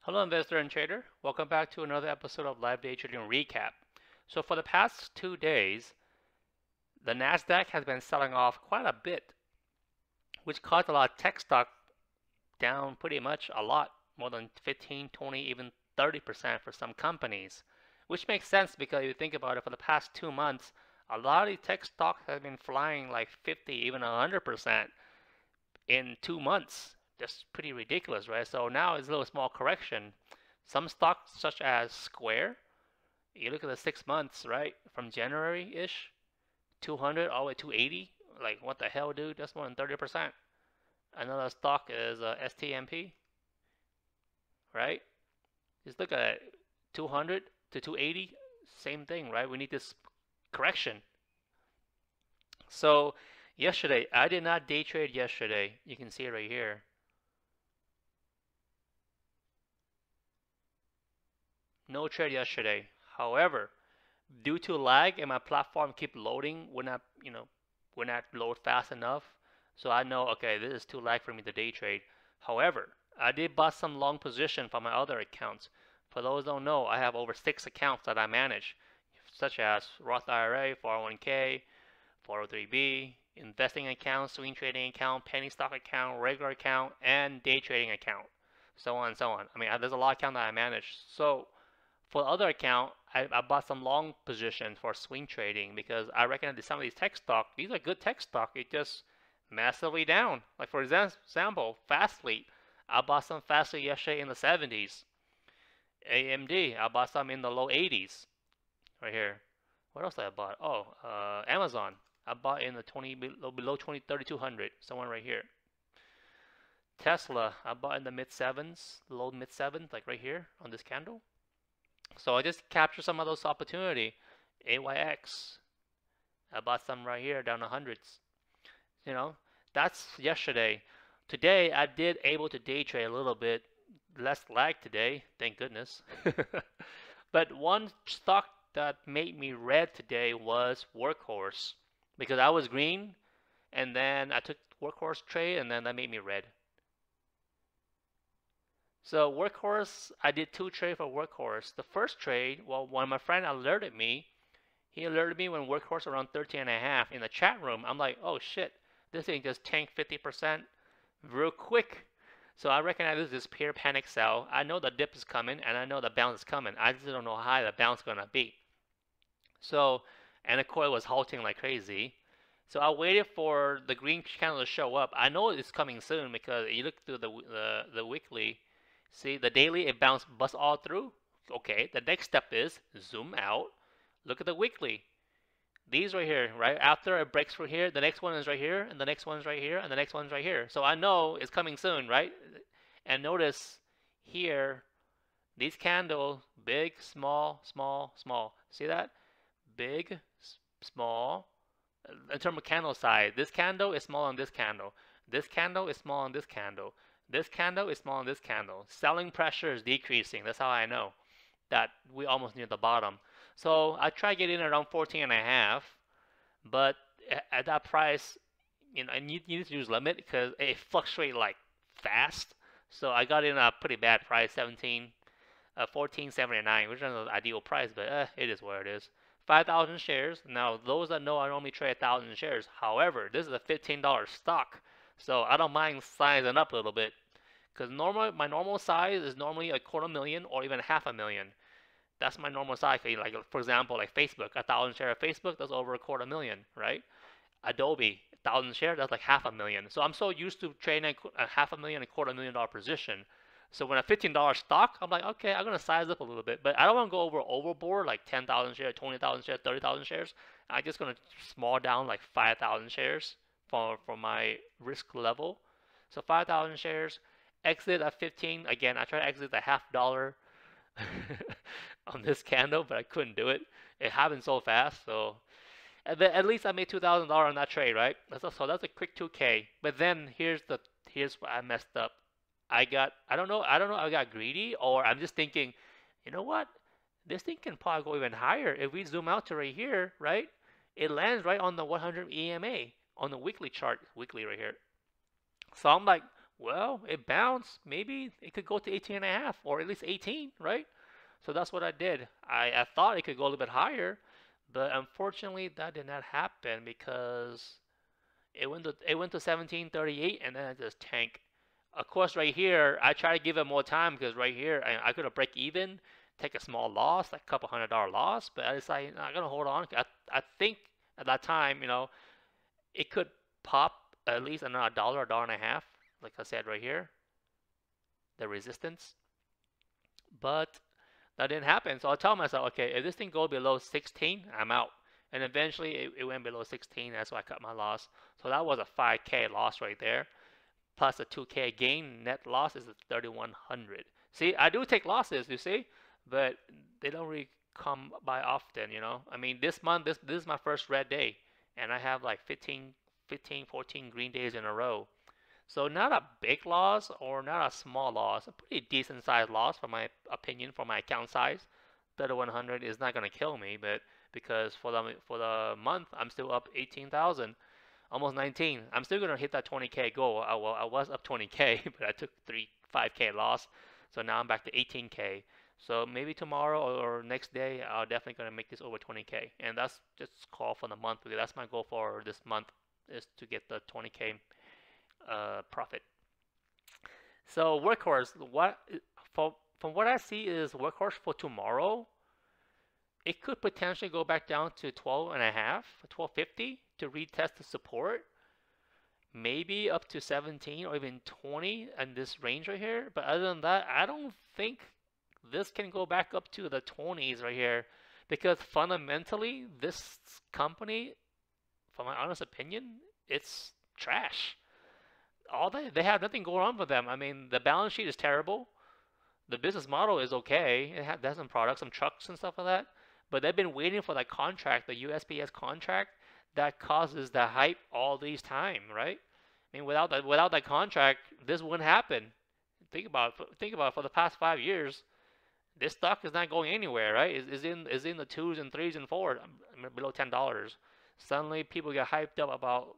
Hello, investor and trader. Welcome back to another episode of Live Day Trading Recap. So, for the past 2 days, the Nasdaq has been selling off quite a bit, which caused a lot of tech stock down pretty much a lot, more than 15, 20, even 30% for some companies, which makes sense because if you think about it, for the past 2 months, a lot of the tech stocks have been flying like 50, even 100% in 2 months. Just pretty ridiculous, right? So now it's a little small correction. Some stocks, such as Square, you look at the 6 months, right, from January-ish, 200 all the way to 280. Like, what the hell, dude? That's more than 30%. Another stock is STMP, right? Just look at it, 200 to 280, same thing, right? We need this correction. So yesterday, I did not day trade yesterday. You can see it right here. No trade yesterday. However, due to lag and my platform keep loading when not load fast enough, so I know, okay, this is too lag for me to day trade. However, I did bust some long position from my other accounts. For those who don't know, I have over 6 accounts that I manage, such as Roth IRA, 401k, 403b, investing account, swing trading account, penny stock account, regular account, and day trading account, so on and so on. I mean, there's a lot of accounts that I manage. So for the other account, I bought some long positions for swing trading because I reckon that some of these tech stock, these are good tech stock. It just massively down. Like for example, Fastly. I bought some Fastly yesterday in the 70s. AMD, I bought some in the low 80s. Right here. What else did I bought? Oh, Amazon. I bought in the 20 below 20 3200. Someone right here. Tesla. I bought in the mid sevens, low mid sevens, like right here on this candle. So I just captured some of those opportunity. AYX. I bought some right here down the hundreds. You know, that's yesterday. Today I did able to day trade a little bit, less lag today, thank goodness. But one stock that made me red today was Workhorse because I was green and then I took Workhorse trade and then that made me red. So Workhorse, I did 2 trades for Workhorse. The first trade, well, when my friend alerted me, he alerted me when Workhorse around 13 and a half in the chat room. I'm like, oh shit, this thing just tanked 50% real quick. So I recognize this is pure panic sell. I know the dip is coming and I know the bounce is coming. I just don't know how the bounce is gonna be. So, and the coil was halting like crazy. So I waited for the green candle to show up. I know it's coming soon because you look through the weekly. See, the daily, it bust all through. Okay, the next step is zoom out. Look at the weekly. These right here, right? After it breaks through here, the next one is right here, and the next one's right here, and the next one's right here. So I know it's coming soon, right? And notice here, these candles, big, small, small, small. See that? Big, small. In terms of candle size, this candle is smaller than this candle. This candle is smaller than this candle. This candle is smaller than this candle. Selling pressure is decreasing. That's how I know that we almost near the bottom. So I try getting around 14 and a half, but at that price, I need to use limit because it fluctuates like fast. So I got in a pretty bad price, 14.79, which is not the ideal price, but it is what it is. 5,000 shares. Now, those that know I normally trade 1,000 shares. However, this is a $15 stock, so I don't mind sizing up a little bit. Because my normal size is normally a quarter million or even half a million. That's my normal size. Like for example, like Facebook, 1,000 share of Facebook, that's over a quarter million, right? Adobe, 1,000 shares, that's like half a million. So I'm so used to trading a half a million, a quarter million dollar position. So when a $15 stock, I'm like, okay, I'm gonna size up a little bit, but I don't want to go overboard like 10,000 shares, 20,000 shares, 30,000 shares. I'm just gonna small down like 5,000 shares for my risk level. So 5,000 shares, exit at 15. Again, I try to exit a $0.50 on this candle, but I couldn't do it. It happened so fast, so at least I made $2,000 on that trade, right? So that's a quick 2K. But then here's what I messed up. I don't know I got greedy or I'm just thinking, you know what? This thing can probably go even higher. If we zoom out to right here, right? It lands right on the 100 EMA on the weekly chart, weekly right here. So I'm like, Well, it bounced. Maybe it could go to 18 and a half or at least 18, right? So that's what I did. I thought it could go a little bit higher, but unfortunately that did not happen because it went to 1738 and then it just tanked. Of course, right here I try to give it more time because right here I could have break even, take a small loss, like a couple $100 loss, but I decided I'm gonna hold on. I think at that time, it could pop at least another dollar, a dollar and a half, like I said right here, the resistance. But that didn't happen. So I tell myself, okay, if this thing goes below 16, I'm out. And eventually it went below 16. That's why I cut my loss. So that was a 5K loss right there. Plus a 2K gain. Net loss is 3,100. See, I do take losses, you see, but they don't really come by often, I mean, this month, this is my first red day, and I have like 15, 14 green days in a row. So not a big loss or not a small loss, a pretty decent sized loss for my opinion, for my account size. 3,100 is not gonna kill me, but because for the month I'm still up 18,000, almost 19. I'm still gonna hit that 20K goal. I was up 20K, but I took 5K loss, so now I'm back to 18K. So maybe tomorrow or next day I'll definitely gonna make this over 20K, and that's just call for the month because that's my goal for this month is to get the 20K profit. So workhorse, from what I see is workhorse for tomorrow, it could potentially go back down to 12 and a half, 1250 to retest the support, maybe up to 17 or even 20 in this range right here. But other than that, I don't think this can go back up to the 20s right here because fundamentally this company, from my honest opinion, it's trash. They have nothing going on for them. I mean, the balance sheet is terrible. The business model is okay. It has some products, some trucks and stuff like that. But they've been waiting for that contract, the USPS contract, that causes the hype all these time, right? I mean, without that contract, this wouldn't happen. Think about it. For the past 5 years, this stock is not going anywhere, right? Is in the twos and threes and fours, below $10. Suddenly, people get hyped up about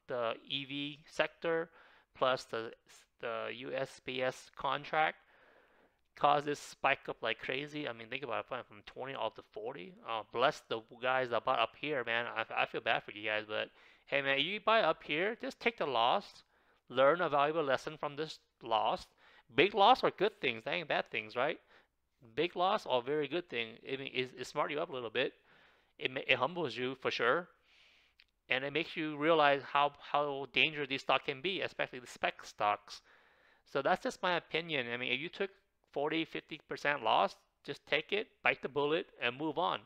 the EV sector, plus the USPS contract caused this spike up like crazy. I mean, think about it, from 20 all to 40. Bless the guys that bought up here, man. I feel bad for you guys, but hey, man, you buy up here, just take the loss, learn a valuable lesson from this loss. Big loss are good things, they ain't bad things, right? Big loss or very good thing. I mean, it smart you up a little bit. It humbles you for sure, and it makes you realize how dangerous these stocks can be, especially the spec stocks. So that's just my opinion. I mean, if you took 40, 50% loss, just take it, bite the bullet, and move on.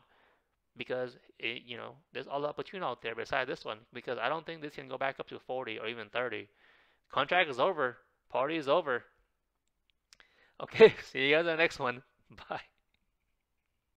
Because there's all the opportunity out there besides this one. Because I don't think this can go back up to 40 or even 30. Contract is over. Party is over. Okay, see you guys in the next one. Bye.